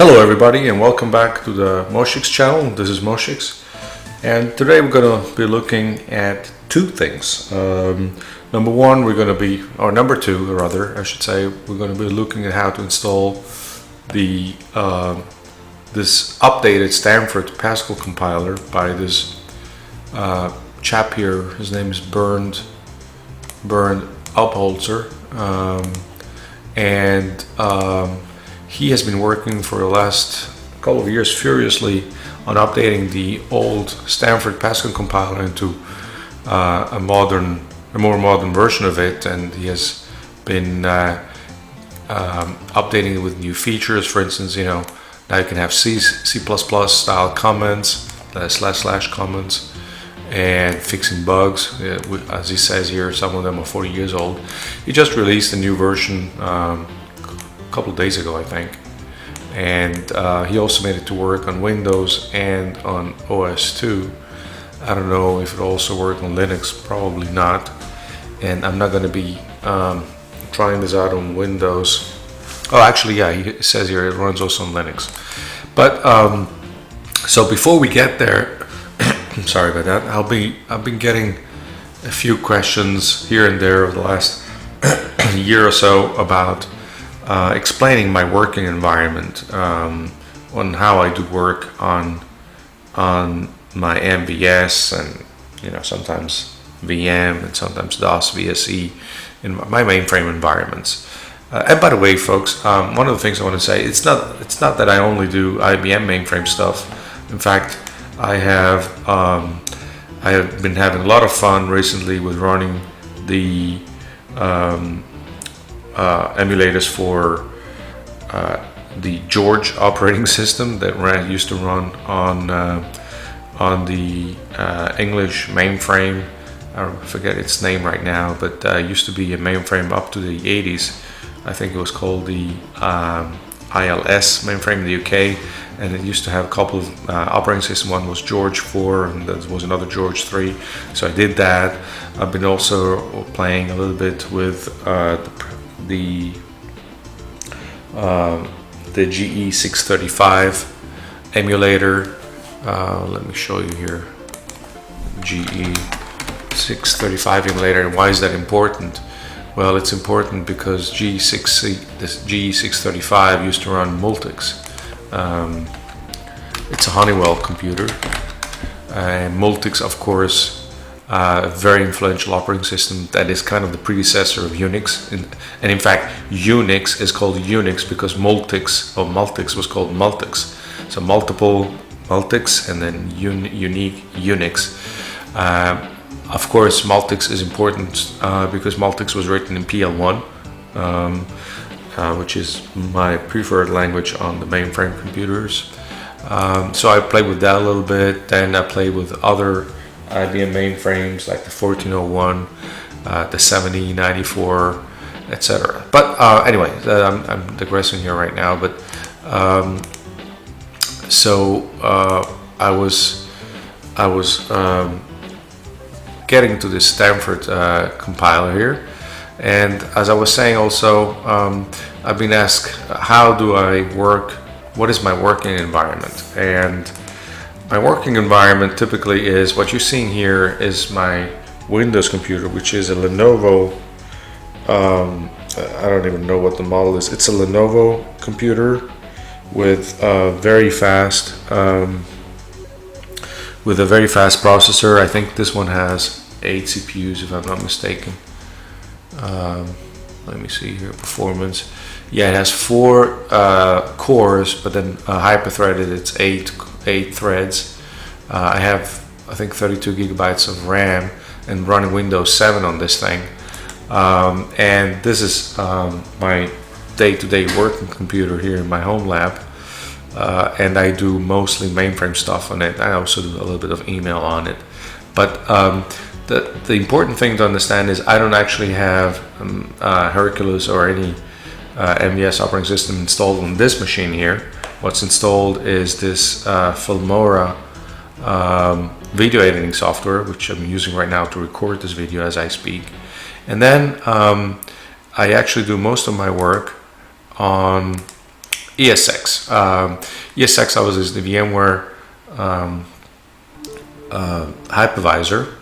Hello everybody and welcome back to the Moshix channel. This is Moshix and today we're going to be looking at two things. Number one, we're going to be, or number two rather I should say, we're going to be looking at how to install the this updated Stanford Pascal compiler by this chap here. His name is Bernd Oppolozer, he has been working for the last couple of years furiously on updating the old Stanford Pascal compiler into a more modern version of it, and he has been updating it with new features. For instance, you know, now you can have C++ style comments, / comments, and fixing bugs. As he says here, some of them are 40 years old. He just released a new version a couple of days ago, I think, and he also made it to work on Windows and on OS2. I don't know if it also worked on Linux, probably not, and I'm not going to be trying this out on Windows. Oh, actually, yeah, he says here it runs also on Linux. But so before we get there, sorry about that. I've been getting a few questions here and there over the last year or so about explaining my working environment, on how I do work on my MVS and, you know, sometimes VM and sometimes DOS, VSE in my mainframe environments. And by the way, folks, one of the things I want to say, it's not that I only do IBM mainframe stuff. In fact, I have been having a lot of fun recently with running the emulators for the George operating system that used to run on the English mainframe. I forget its name right now, but used to be a mainframe up to the 80s. I think it was called the ILS mainframe in the UK, and it used to have a couple of operating systems. One was George 4 and there was another George 3, so I did that. I've been also playing a little bit with the GE635 emulator. Let me show you here. GE635 emulator. And why is that important? Well, it's important because GE635 used to run Multics. It's a Honeywell computer, and Multics, of course, a very influential operating system that is kind of the predecessor of Unix, and in fact Unix is called Unix because Multics was called Multics. So multiple Multics and then unique Unix. Of course, Multics is important because Multics was written in PL1, which is my preferred language on the mainframe computers. So I played with that a little bit. Then I played with other IBM mainframes like the 1401, the 7094, etc. But anyway, I'm digressing here right now. But I was getting to this Stanford compiler here, and as I was saying also, I've been asked how do I work, what is my working environment, and my working environment typically is what you're seeing here is my Windows computer, which is a Lenovo, I don't even know what the model is. It's a Lenovo computer with a very fast processor. I think this one has 8 CPUs if I'm not mistaken. Let me see here, performance. Yeah, it has 4 cores, but then hyper-threaded, it's 8 threads. I have, I think, 32 gigabytes of RAM and running Windows 7 on this thing. And this is my day-to-day working computer here in my home lab. And I do mostly mainframe stuff on it. I also do a little bit of email on it. But the important thing to understand is I don't actually have Hercules or any MVS operating system installed on this machine here. What's installed is this Filmora video editing software, which I'm using right now to record this video as I speak. And then I actually do most of my work on ESX. ESX obviously is the VMware hypervisor.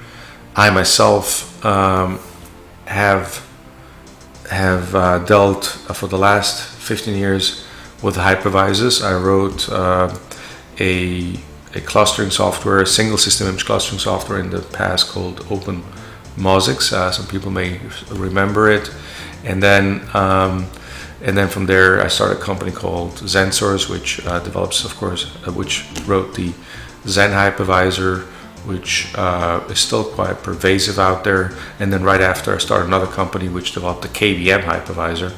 I myself have dealt for the last 15 years with hypervisors. I wrote a clustering software, a single system image clustering software in the past called OpenMosix. Some people may remember it. And then from there, I started a company called ZenSource, which develops, of course, which wrote the Zen hypervisor, which is still quite pervasive out there. And then right after, I started another company which developed the KVM hypervisor,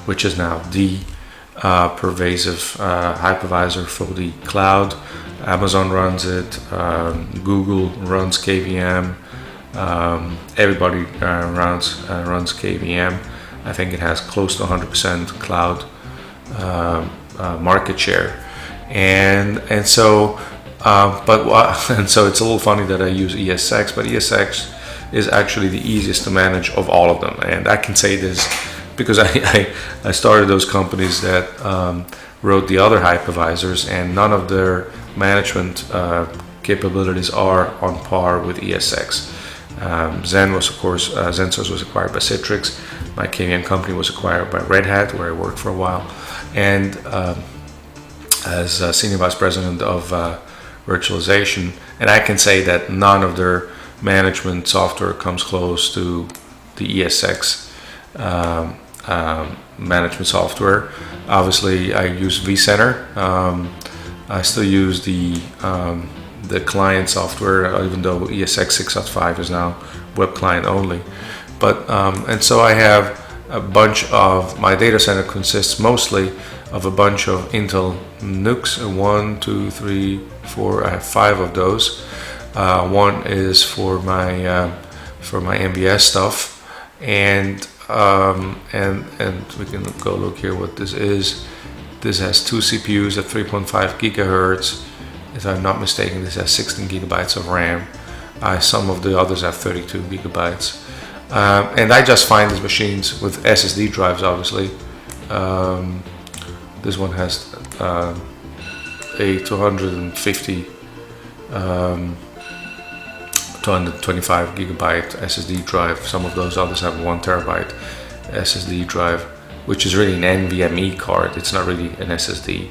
which is now the pervasive hypervisor for the cloud. Amazon runs it, Google runs KVM, everybody runs KVM. I think it has close to 100% cloud market share, and so it's a little funny that I use ESX, but ESX is actually the easiest to manage of all of them. And I can say this because I started those companies that wrote the other hypervisors, and none of their management capabilities are on par with ESX. ZenSource was acquired by Citrix. My KVM company was acquired by Red Hat, where I worked for a while, and as senior vice president of virtualization. And I can say that none of their management software comes close to the ESX management software. Obviously, I use vCenter. I still use the client software, even though ESX 6.5 is now web client only. But and so I have a bunch of my data center consists mostly of a bunch of Intel NUCs. 1, 2, 3, 4. I have 5 of those. One is for my MVS stuff, and we can go look here what this is. This has 2 CPUs at 3.5 gigahertz. If I'm not mistaken, this has 16 gigabytes of RAM. Some of the others have 32 gigabytes. And I just find these machines with SSD drives, obviously. This one has a 225 gigabyte SSD drive. Some of those others have 1 terabyte SSD drive, which is really an NVMe card. It's not really an SSD.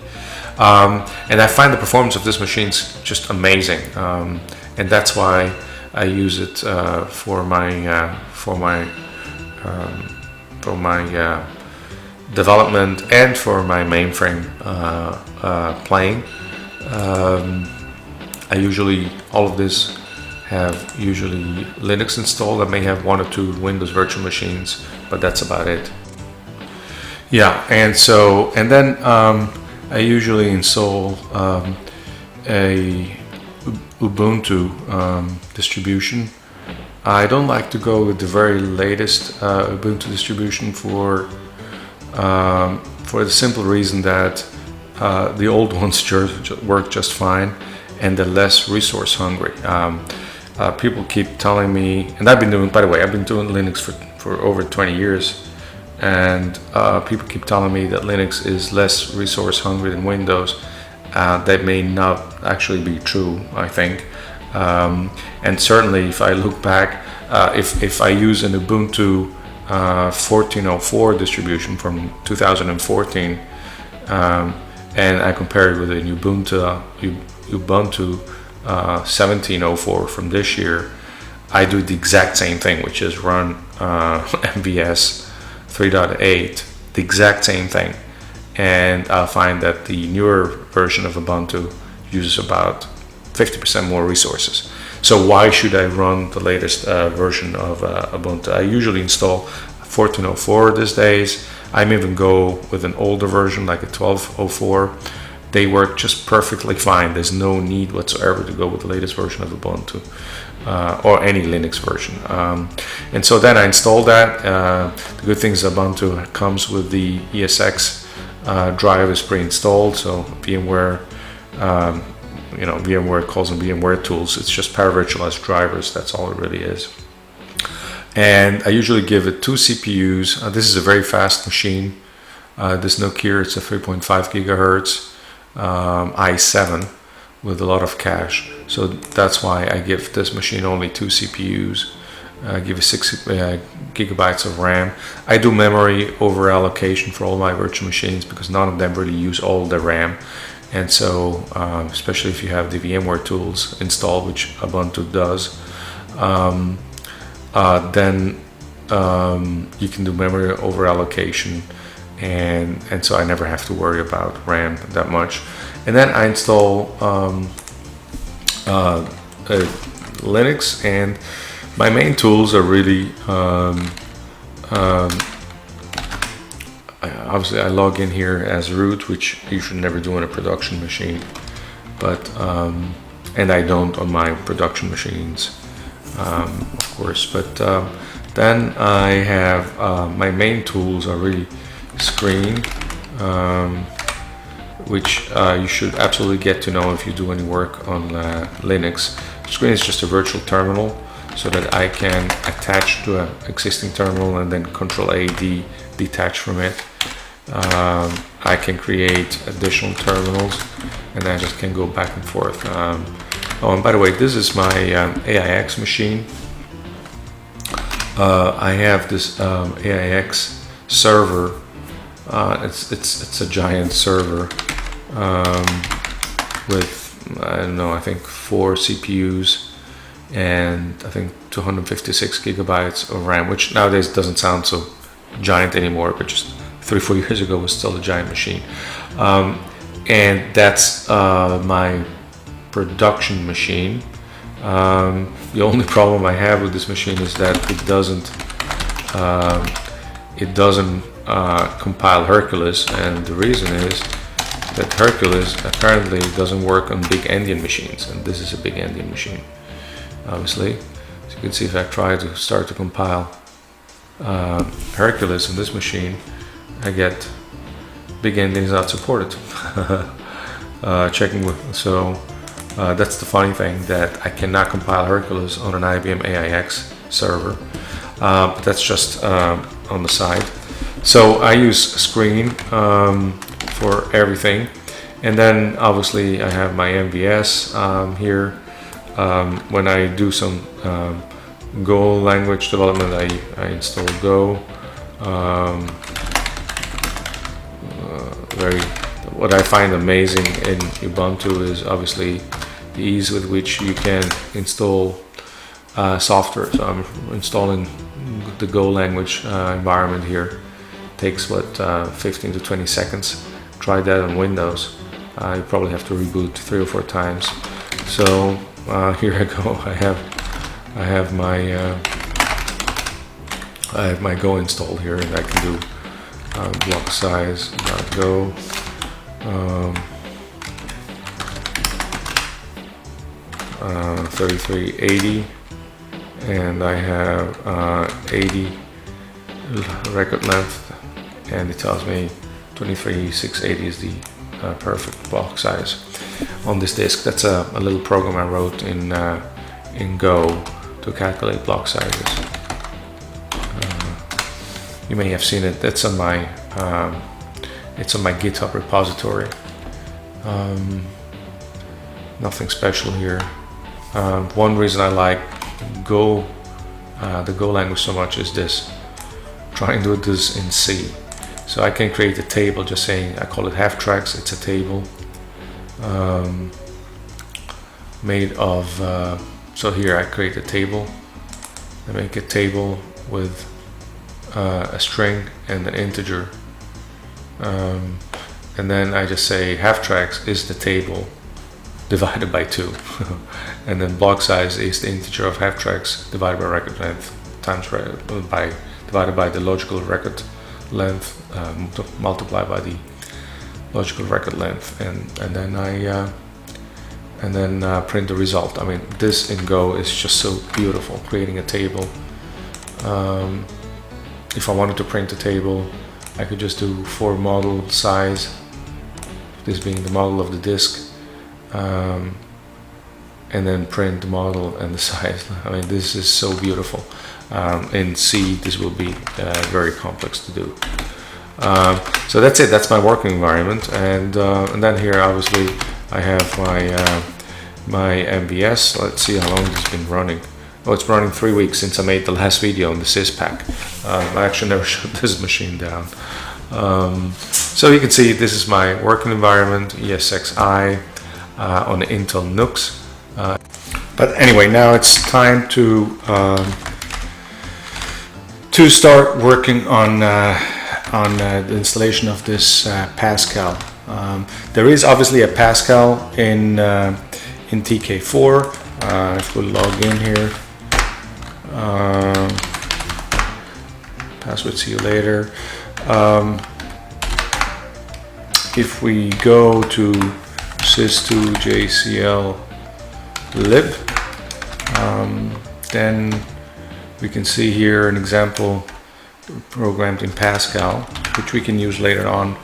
And I find the performance of this machine's just amazing, and that's why I use it for my development and for my mainframe playing. All of this have usually Linux installed. I may have 1 or 2 Windows virtual machines, but that's about it. Yeah, and then I usually install a Ubuntu distribution. I don't like to go with the very latest Ubuntu distribution for the simple reason that the old ones work just fine, and they're less resource hungry. People keep telling me, and I've been doing Linux for over 20 years, and people keep telling me that Linux is less resource hungry than Windows. That may not actually be true, I think. And certainly if I look back, if I use an Ubuntu 14.04 distribution from 2014, and I compare it with an Ubuntu 17.04 from this year, I do the exact same thing, which is run MVS 3.8, the exact same thing. And I'll find that the newer version of Ubuntu uses about 50% more resources. So why should I run the latest version of Ubuntu? I usually install 14.04 these days. I may even go with an older version like a 12.04. They work just perfectly fine. There's no need whatsoever to go with the latest version of Ubuntu or any Linux version. And so then I install that. The good thing is Ubuntu comes with the ESX drive is pre-installed, so VMware, VMware calls them VMware tools. It's just paravirtualized drivers. That's all it really is. And I usually give it 2 CPUs. This is a very fast machine. This NUC here, it's a 3.5 gigahertz i7 with a lot of cache. So that's why I give this machine only 2 CPUs. I give it 6 gigabytes of RAM. I do memory over allocation for all my virtual machines because none of them really use all the RAM. And so, especially if you have the VMware tools installed, which Ubuntu does, then you can do memory over allocation, and so I never have to worry about RAM that much. And then I install Linux, and my main tools are really obviously I log in here as root, which you should never do on a production machine, but and I don't on my production machines, of course. But then I have my main tools are really Screen, which you should absolutely get to know if you do any work on Linux. Screen is just a virtual terminal, so that I can attach to an existing terminal and then Control-A-D detach from it. I can create additional terminals, and I just can go back and forth. Oh, and by the way, this is my AIX machine. I have this AIX server. It's a giant server with, I don't know, I think 4 CPUs and I think 256 gigabytes of RAM, which nowadays doesn't sound so giant anymore, but just 3-4 years ago was still a giant machine. And that's my production machine. The only problem I have with this machine is that it doesn't compile Hercules, and the reason is that Hercules apparently doesn't work on big Endian machines, and this is a big Endian machine, obviously. So you can see if I try to start to compile Hercules on this machine, I get big Endian is not supported. Checking with, so that's the funny thing, that I cannot compile Hercules on an IBM AIX server, but that's just on the side. So I use Screen for everything, and then obviously I have my MVS here. When I do some Go language development, I install Go. What I find amazing in Ubuntu is obviously the ease with which you can install software. So I'm installing the Go language environment here. Takes what 15 to 20 seconds. Try that on Windows. You probably have to reboot 3 or 4 times. So here I go. I have my Go installed here, and I can do block size .go. 3380, and I have 80 record length, and it tells me 23680 is the perfect block size on this disk. That's a little program I wrote in Go to calculate block sizes. You may have seen it. That's on my it's on my GitHub repository. Nothing special here. One reason I like Go, the Go language so much is this. Try and do this in C. So I can create a table, just saying, I call it half tracks. It's a table made of, so here I create a table. I make a table with a string and an integer. And then I just say half tracks is the table divided by 2. And then block size is the integer of half tracks divided by record length times divided by the logical record length multiplied by the logical record length, and then I print the result. I mean, this in Go is just so beautiful, creating a table. If I wanted to print a table, I could just do for model size, this being the model of the disk, and then print the model and the size. I mean, this is so beautiful. In C, this will be very complex to do. So that's it. That's my working environment, and then here obviously I have my MVS. Let's see how long it's been running. Oh, it's running 3 weeks since I made the last video on the SysPack. I actually never shut this machine down. So you can see this is my working environment, ESXi on the Intel NUCs. But anyway, now it's time to start working on the installation of this Pascal. There is obviously a Pascal in TK4. If we log in here, password see you later. If we go to sys2jcl lib, then we can see here an example programmed in Pascal, which we can use later on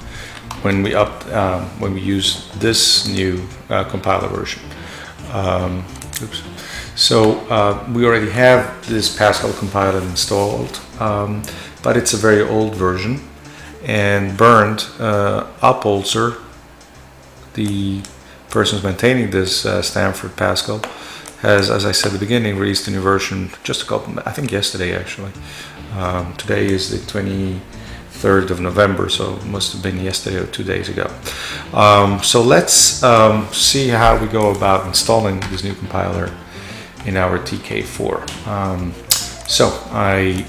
when we use this new compiler version. Oops. So we already have this Pascal compiler installed, but it's a very old version. And Bernd Oppolozer, the person who's maintaining this Stanford Pascal, has, as I said at the beginning, released a new version just I think yesterday actually. Today is the 23rd of November, so it must have been yesterday or 2 days ago. So let's see how we go about installing this new compiler in our TK4. So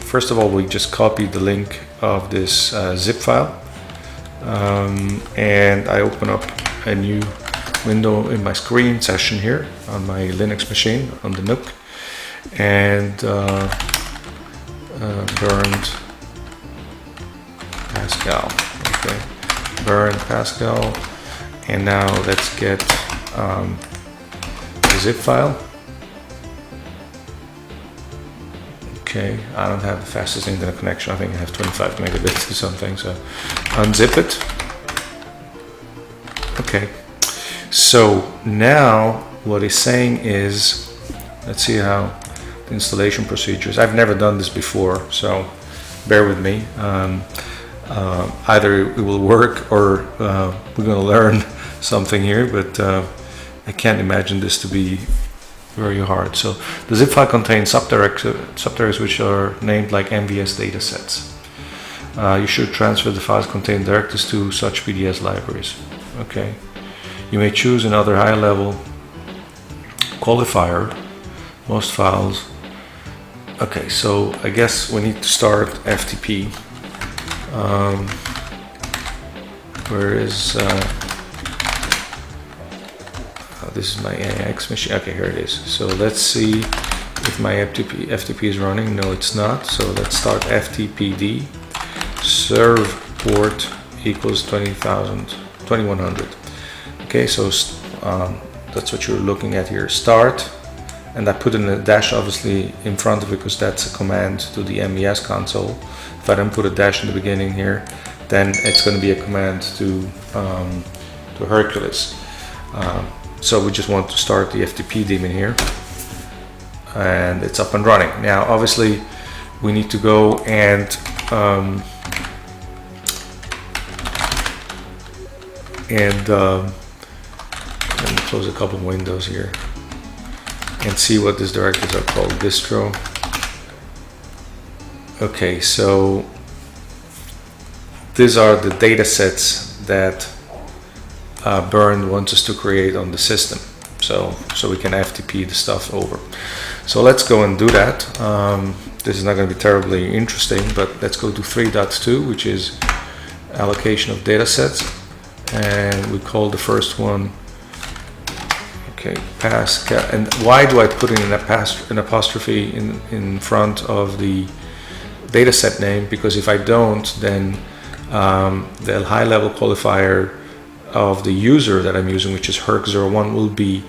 first of all, we just copied the link of this zip file, and I open up a new window in my screen session here on my Linux machine on the NUC, and Bernd Pascal. Okay, Bernd Pascal, and now let's get the zip file. Okay, I don't have the fastest internet connection. I think I have 25 megabits or something, so unzip it. Okay, so now what it's saying is, let's see how the installation procedures. I've never done this before, so bear with me. Either it will work or we're going to learn something here, but I can't imagine this to be very hard. So the zip file contains subdirectories which are named like MVS datasets. You should transfer the files containing directives to such PDS libraries. Okay. You may choose another high-level qualifier. Most files. Okay, so I guess we need to start FTP. Where is this is my AX machine. Okay, here it is. So let's see if my FTP is running. No, it's not. So let's start FTPD. Serve port equals 2100. Okay, so that's what you're looking at here. Start, and I put in a dash obviously in front of it because that's a command to the MVS console. If I don't put a dash in the beginning here, then it's going to be a command to Hercules. So we just want to start the FTP daemon here, and it's up and running. Now obviously we need to go and let me close a couple of windows here and see what these directives are called. Distro. Okay, so these are the data sets that Bernd wants us to create on the system, so we can FTP the stuff over. So let's go and do that. This is not going to be terribly interesting, but let's go to 3.2, which is allocation of data sets, and we call the first one, okay, Pascal. And why do I put in an apostrophe in front of the data set name? Because if I don't, then the high-level qualifier of the user that I'm using, which is Herc01, will be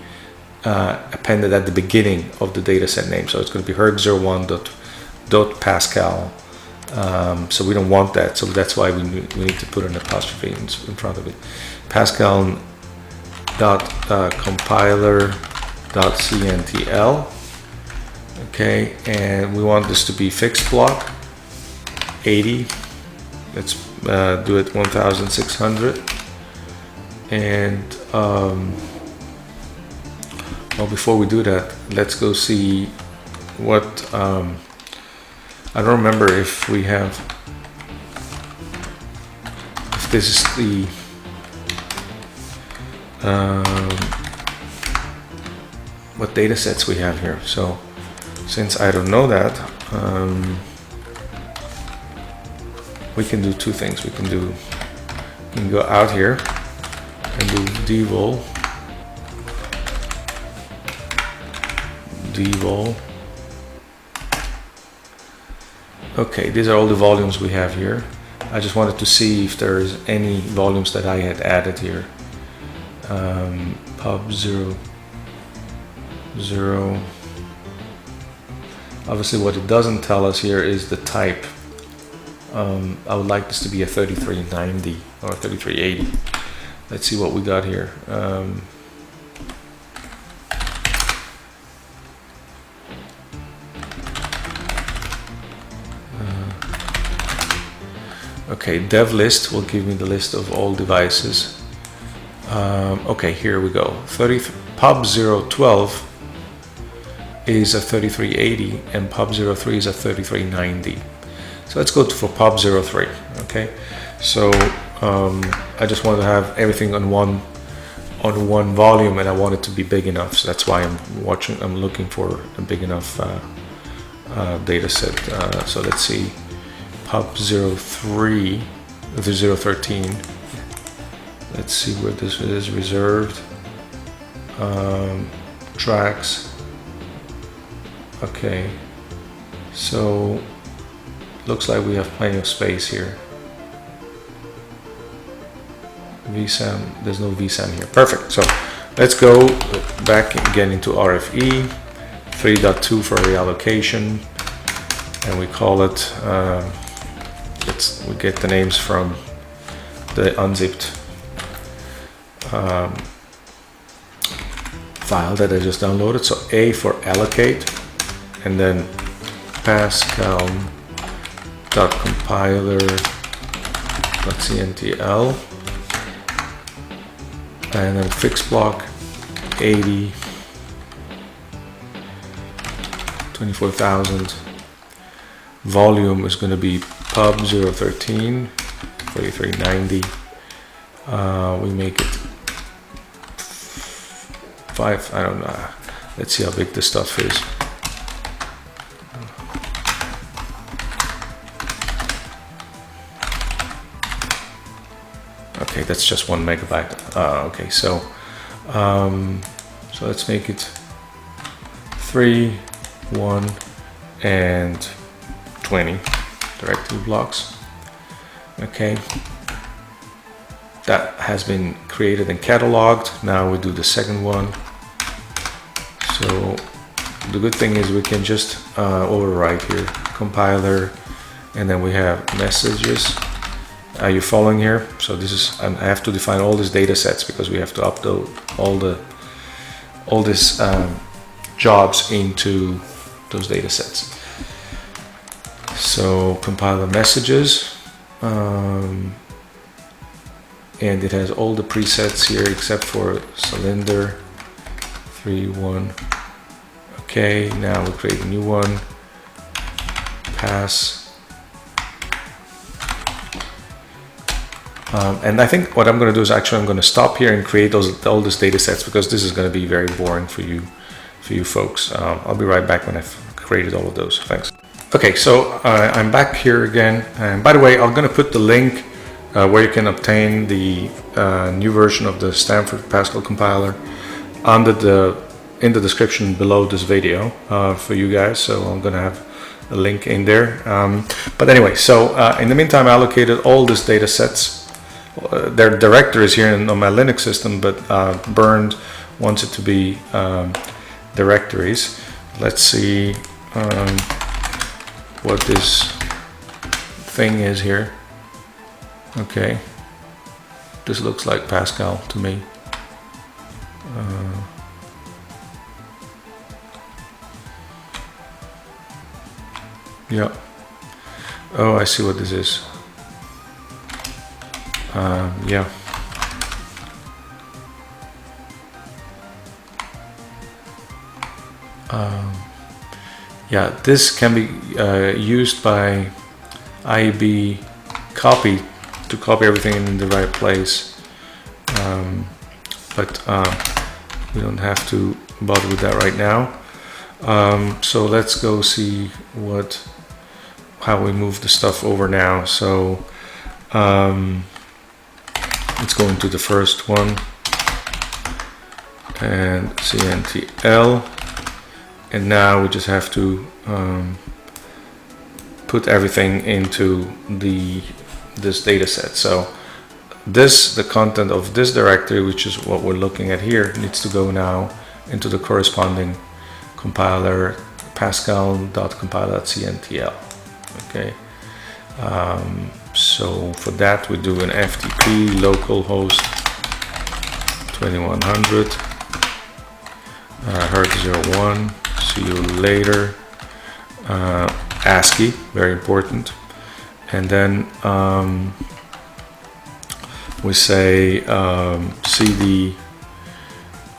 appended at the beginning of the dataset name. So it's going to be Herc01.pascal. So we don't want that. So that's why we need to put an apostrophe in front of it. Pascal.compiler.cntl. Okay, and we want this to be fixed block 80. let's do it 1600. And well, before we do that, let's go see what I don't remember if we have, if this is the what data sets we have here. So since I don't know that, we can do two things. We can go out here and do devol Okay, these are all the volumes we have here. I just wanted to see if there's any volumes that I had added here. Pub 0. Obviously what it doesn't tell us here is the type. I would like this to be a 3390 or 3380. Let's see what we got here. Okay, dev list will give me the list of all devices. Okay, here we go. Pub 012 is a 3380 and Pub 03 is a 3390. So let's go for Pub 03. Okay, so I just want to have everything on one volume, and I want it to be big enough. So that's why I'm looking for a big enough data set. So let's see. Pub 03, the 013. Let's see where this is reserved. Tracks. Okay, so looks like we have plenty of space here. VSAM, there's no VSAM here. Perfect. So let's go back again into RFE 3.2 for reallocation, and we call it. We get the names from the unzipped file that I just downloaded. So A for allocate, and then Pascal.compiler.cntl, and then fix block 80 24,000. Volume is going to be Pub 013 3390. We make it 5. I don't know. Let's see how big this stuff is. Okay, that's just 1 megabyte. Okay, so so let's make it 3, 1, and 20 directory blocks. Okay, that has been created and cataloged. Now we do the second one. So the good thing is we can just overwrite here, compiler, and then we have messages. Are you following here? So this is, I have to define all these data sets because we have to upload all these jobs into those data sets. So compiler messages, and it has all the presets here except for cylinder 3.1. Okay, now we create a new one. Pass. And I think what I'm going to do is actually I'm going to stop here and create all these data sets because this is going to be very boring for you folks. I'll be right back when I've created all of those. Thanks. Okay, so I'm back here again. And by the way, I'm going to put the link where you can obtain the new version of the Stanford Pascal compiler in the description below this video for you guys. So I'm going to have a link in there. But anyway, so in the meantime, I allocated all these data sets. Their directories here on my Linux system, but Bernd wants it to be directories. Let's see what this thing is here. Okay, this looks like Pascal to me. Yeah. Oh, I see what this is. yeah. Yeah, this can be used by IEB copy to copy everything in the right place, but we don't have to bother with that right now. So let's go see how we move the stuff over now. So let's go into the first one and CNTL, and now we just have to put everything into this data set. So the content of this directory, which is what we're looking at here, needs to go now into the corresponding compiler pascal.compile.cntl. Okay, so for that we do an FTP localhost 2100 Hurt01. See you later. ASCII, very important. And then we say cd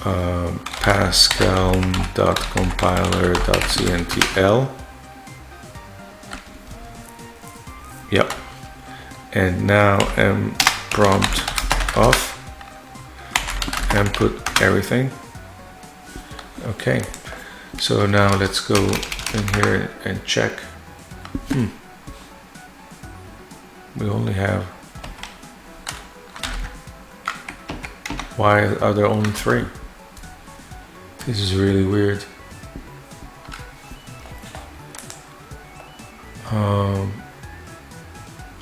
pascal.compiler.cntl. Yep. And now prompt off and put everything. Okay. So now let's go in here and check. We only have. Why are there only 3? This is really weird.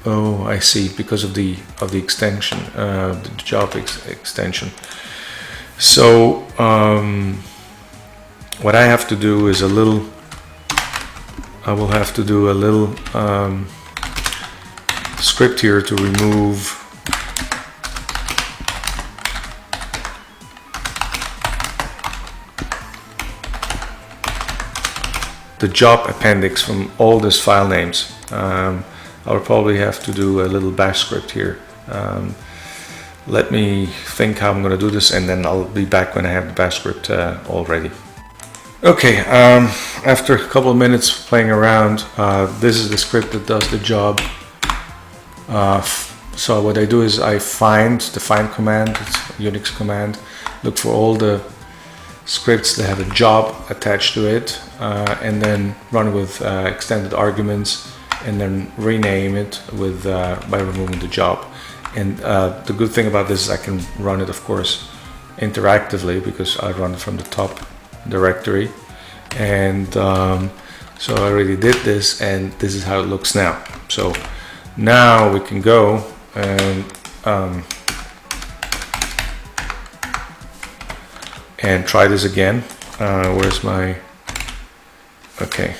Oh, I see. Because of the extension, the job extension. So what I have to do is I will have to do a little script here to remove the job appendix from all these file names. I'll probably have to do a little bash script here. Let me think how I'm going to do this, and then I'll be back when I have the bash script all ready. Okay, after a couple of minutes playing around, this is the script that does the job. So what I do is I find the find command, it's a Unix command, look for all the scripts that have a job attached to it, and then run with extended arguments, and then rename it with by removing the job. And the good thing about this is I can run it, of course, interactively, because I run it from the top directory. And so I already did this, and this is how it looks now. So now we can go and try this again. Where's my, okay.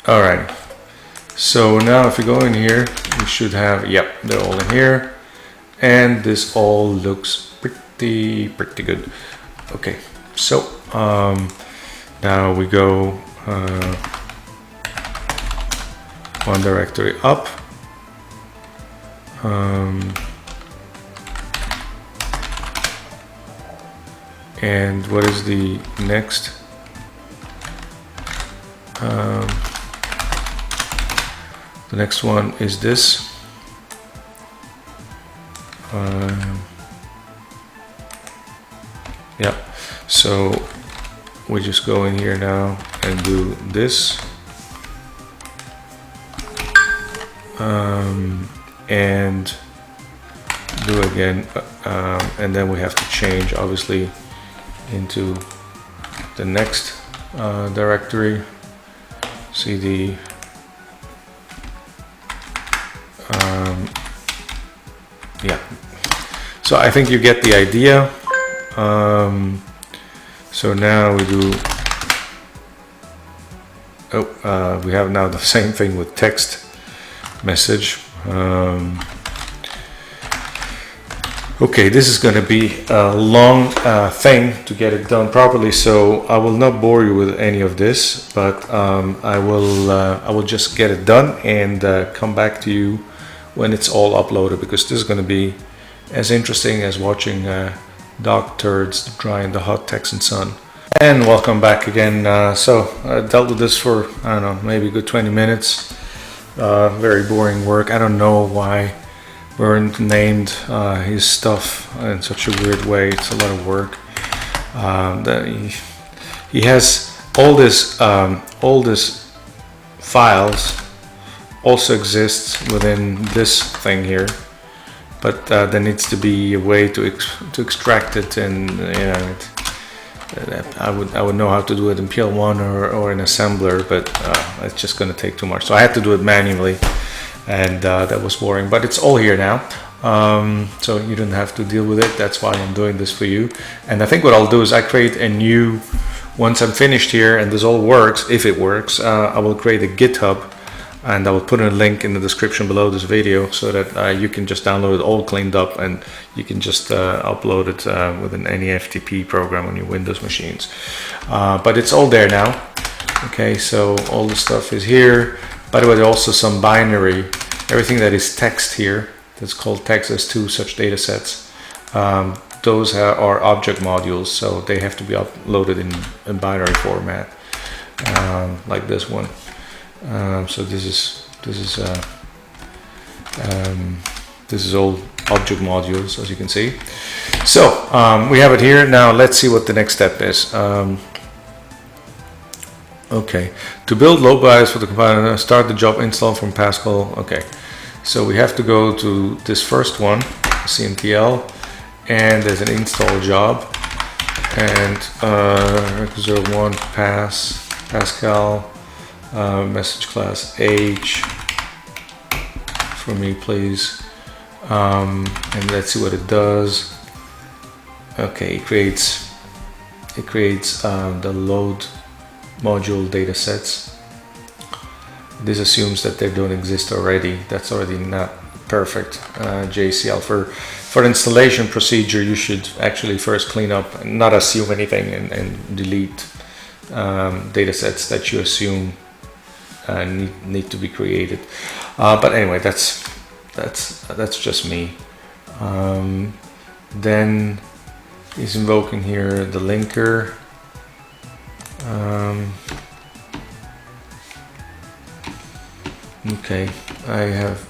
All right. So now if you go in here, you should have, yep, they're all in here. And this all looks pretty good. Okay, so now we go one directory up. And what is the next? The next one is this. Yeah, so we just go in here now and do this, and do again, and then we have to change obviously into the next directory, cd yeah, so I think you get the idea. So now we do, we have now the same thing with text message. Okay, this is going to be a long thing to get it done properly, so I will not bore you with any of this, but I will just get it done and come back to you when it's all uploaded, because this is going to be as interesting as watching dog turds dry in the hot Texan sun. And welcome back again. So I dealt with this for, I don't know, maybe a good 20 minutes. Very boring work. I don't know why Bernd named his stuff in such a weird way. It's a lot of work. He has all this files also exists within this thing here, but there needs to be a way to extract it, and you know, I would know how to do it in PL1 or in assembler, but it's just going to take too much. So I had to do it manually. And that was boring, but it's all here now, so you don't have to deal with it. That's why I'm doing this for you. And I think what I'll do is I create a new, once I'm finished here and this all works, if it works, I will create a GitHub, and I will put in a link in the description below this video so that you can just download it all cleaned up, and you can just upload it with an any FTP program on your Windows machines. But it's all there now. Okay, so all the stuff is here. By the way, there's also some binary, everything that is text here, that's called text as two such data sets. Those are object modules, so they have to be uploaded in binary format, like this one. So this is all object modules, as you can see. So we have it here. Now let's see what the next step is. Okay, to build load bias for the compiler, start the job install from Pascal. Okay, so we have to go to this first one, CMTL, and there's an install job, and 01 Pascal, message class H for me, please, and let's see what it does. Okay, it creates the load module data sets. This assumes that they don't exist already. That's already not perfect. JCL for installation procedure, you should actually first clean up and not assume anything, and delete data sets that you assume need to be created. But anyway, that's just me. Then he's invoking here the linker. Okay, I have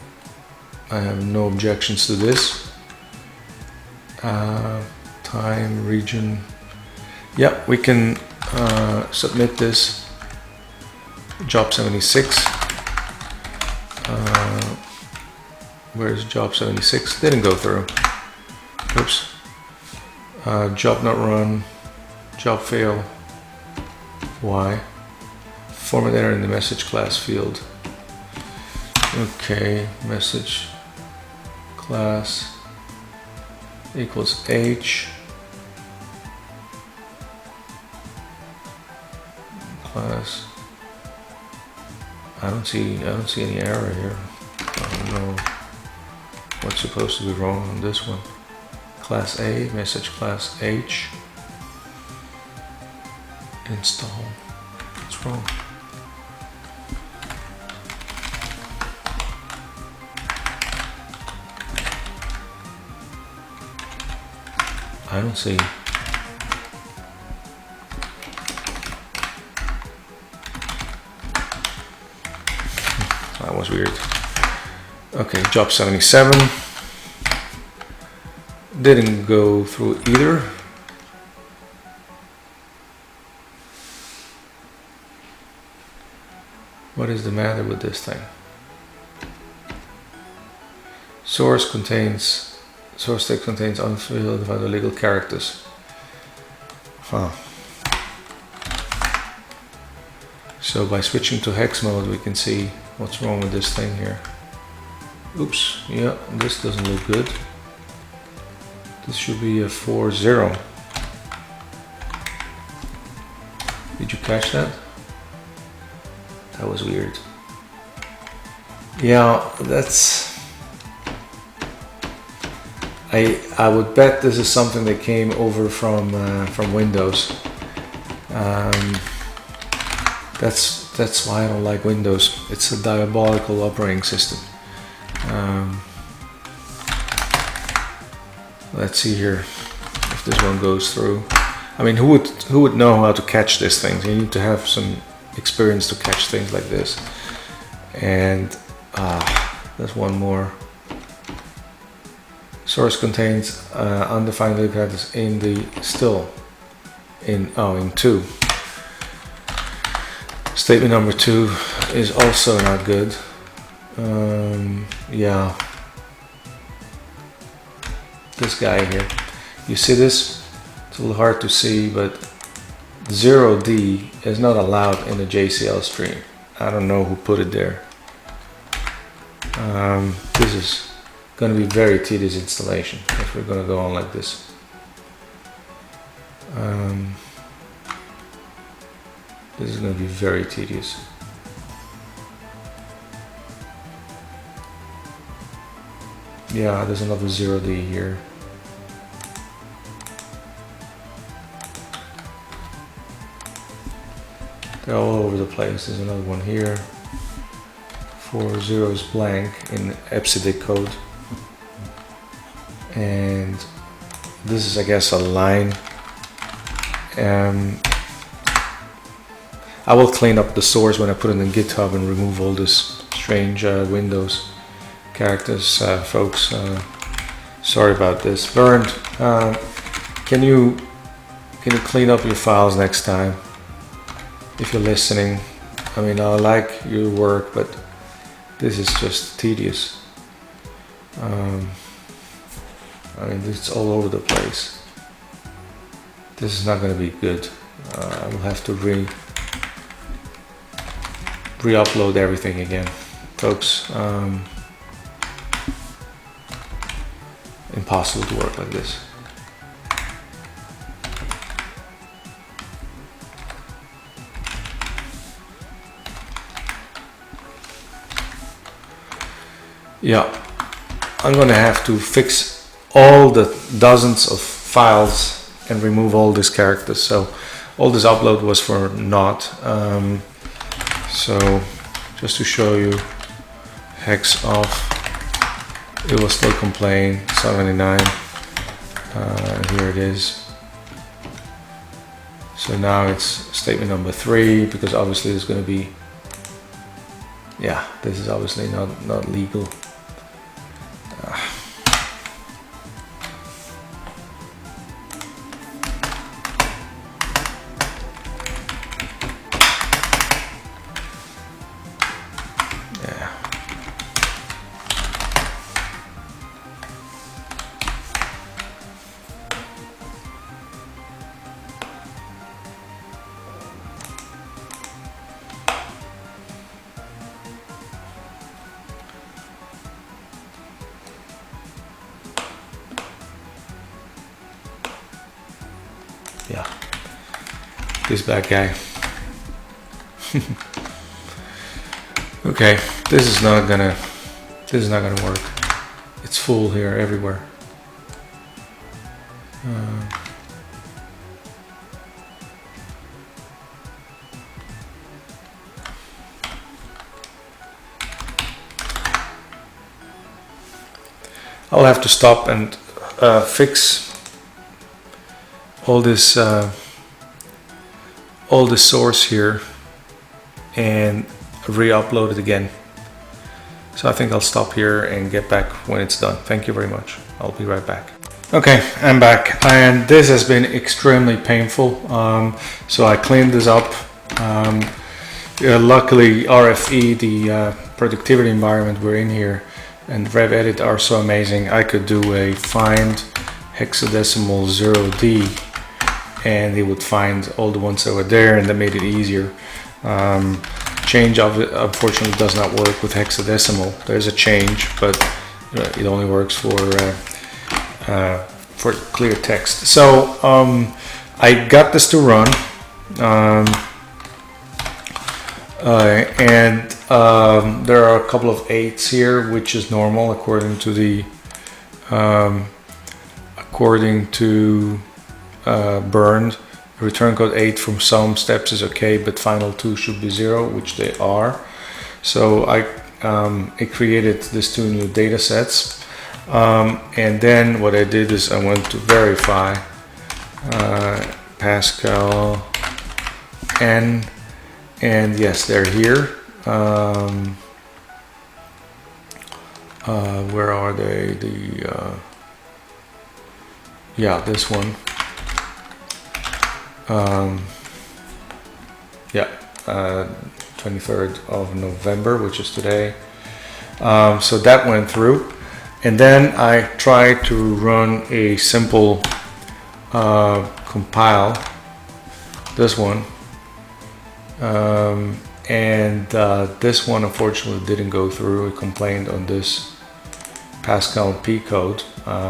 no objections to this. Time, region. Yeah, we can submit this. Job 76. Where's job 76? Didn't go through. Oops. Job not run. Job fail. Why? Format error in the message class field. Okay, message class equals H. Class. I don't see any error here. I don't know what's supposed to be wrong on this one. Class A, message class H. Install. What's wrong? I don't see. That was weird. Okay, job 77. Didn't go through either. What is the matter with this thing? Source text contains unfilled legal characters. Huh. So by switching to hex mode, we can see what's wrong with this thing here. Oops, yeah, this doesn't look good. This should be a 4-0. Did you catch that? That was weird. Yeah, I would bet this is something that came over from Windows. That's why I don't like Windows. It's a diabolical operating system. Let's see here if this one goes through. I mean, who would know how to catch these things? You need to have some experience to catch things like this. And there's one more. Source contains undefined lookup address in the in 2. Statement number 2 is also not good. Yeah, this guy here. You see this? It's a little hard to see, but 0D is not allowed in the JCL stream. I don't know who put it there. This is going to be very tedious installation if we're going to go on like this. This is going to be very tedious. Yeah, there's another 0D here. They're all over the place. There's another one here. 4 zeros blank in EBCDIC code. And this is, I guess, a line. I will clean up the source when I put it in GitHub and remove all this strange Windows characters, folks. Sorry about this. Bernd, can you clean up your files next time if you're listening? I mean, I like your work, but this is just tedious. I mean, it's all over the place. This is not going to be good. I will have to re-upload everything again, folks. Impossible to work like this. Yeah, I'm gonna have to fix all the dozens of files and remove all these characters. So all this upload was for naught. So just to show you, hex off, it will still complain, 79, here it is. So now it's statement number 3, because obviously there's going to be, yeah, this is obviously not legal. Yeah, this bad guy. Okay, this is not gonna work. It's full here everywhere. I'll have to stop and fix all this source here and re-upload it again. So I think I'll stop here and get back when it's done. Thank you very much. I'll be right back. Okay, I'm back, and this has been extremely painful. So I cleaned this up. Luckily RFE, the productivity environment we're in here, and RevEdit are so amazing. I could do a find hexadecimal 0D, and it would find all the ones that were there, and that made it easier. Change of it unfortunately does not work with hexadecimal. There's a change, but it only works for clear text. So I got this to run, and there are a couple of 8s here, which is normal according to the according to Bernd, return code 8 from some steps is okay, but final 2 should be 0, which they are. So it created these 2 new data sets. And then what I did is I went to verify Pascal N, and yes, they're here. Where are they? Yeah, this one. Yeah, 23rd of November, which is today. So that went through, and then I tried to run a simple compile, this one, and this one unfortunately didn't go through. It complained on this Pascal P code,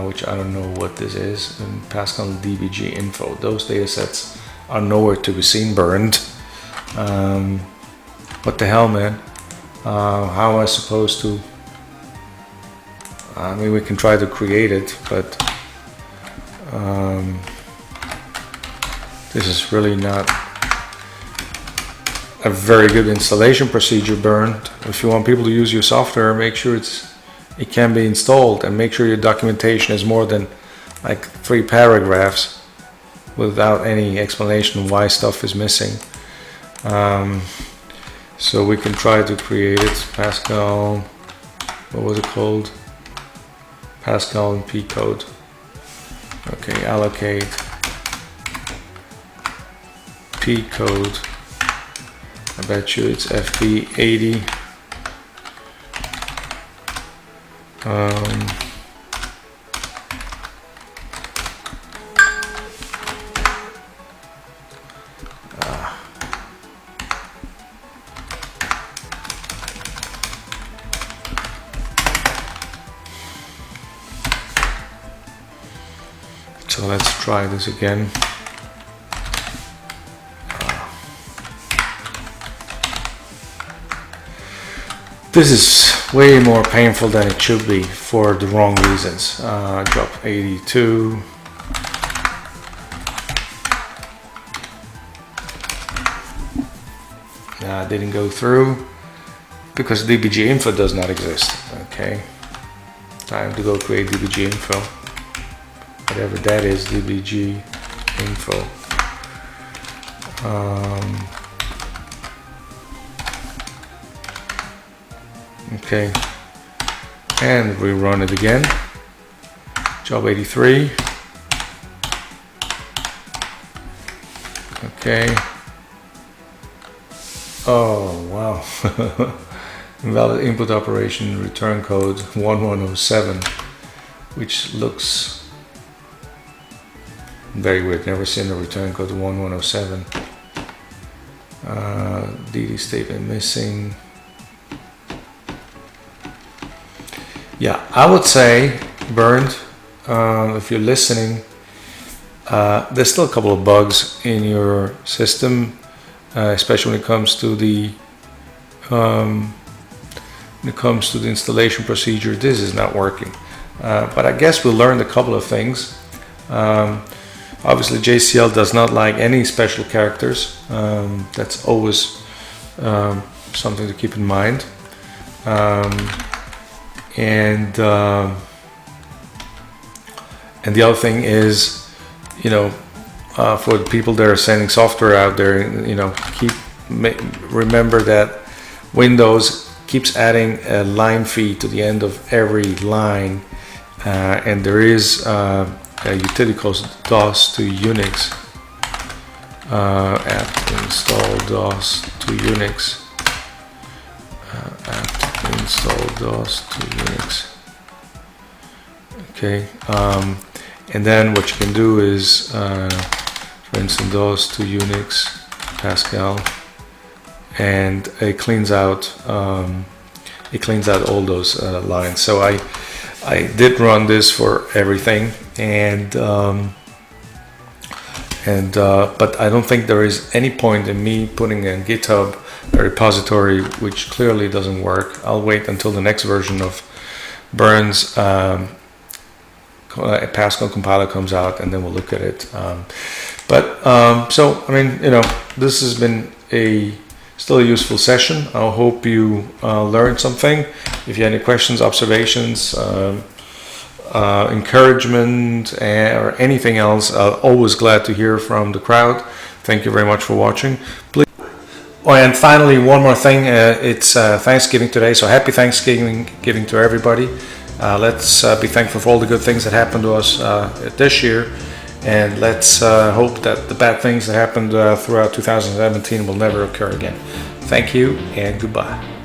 which I don't know what this is, and Pascal DBG info. Those data sets are nowhere to be seen, Bernd. What the hell, man? How am I supposed to? I mean, we can try to create it, but this is really not a very good installation procedure, Bernd. If you want people to use your software, make sure it can be installed, and make sure your documentation is more than like 3 paragraphs without any explanation why stuff is missing. So we can try to create it. Pascal, what was it called? Pascal and P code. Okay, allocate P code. I bet you it's FP80. So let's try this again. This is way more painful than it should be for the wrong reasons. Drop 82. Didn't go through because DBG info does not exist. Okay, time to go create DBG info. Whatever that is, DBG info. Okay, and we run it again. Job 83. Okay. Oh wow. Invalid input operation, return code 1107, which looks very weird. Never seen a return code 1107. DD statement missing. Yeah, I would say, Bernd, if you're listening, there's still a couple of bugs in your system, especially when it comes to the installation procedure. This is not working, but I guess we learned a couple of things. Obviously, JCL does not like any special characters. That's always something to keep in mind. And the other thing is, for the people that are sending software out there, remember that Windows keeps adding a line feed to the end of every line, and there is a utility called DOS to Unix. Apt install DOS to Unix. Apt install DOS to Unix. Okay, and then what you can do is, for instance, DOS to Unix, Pascal, and it cleans out all those lines. So I did run this for everything, but I don't think there is any point in me putting in GitHub a repository which clearly doesn't work. I'll wait until the next version of Bernd's Pascal compiler comes out, and then we'll look at it. So I mean, this has been still a useful session. I hope you learned something. If you have any questions, observations, encouragement, or anything else, always glad to hear from the crowd. Thank you very much for watching. Please. Oh, and finally, one more thing. It's Thanksgiving today, so happy Thanksgiving to everybody. Let's be thankful for all the good things that happened to us this year, and let's hope that the bad things that happened throughout 2017 will never occur again. Thank you, and goodbye.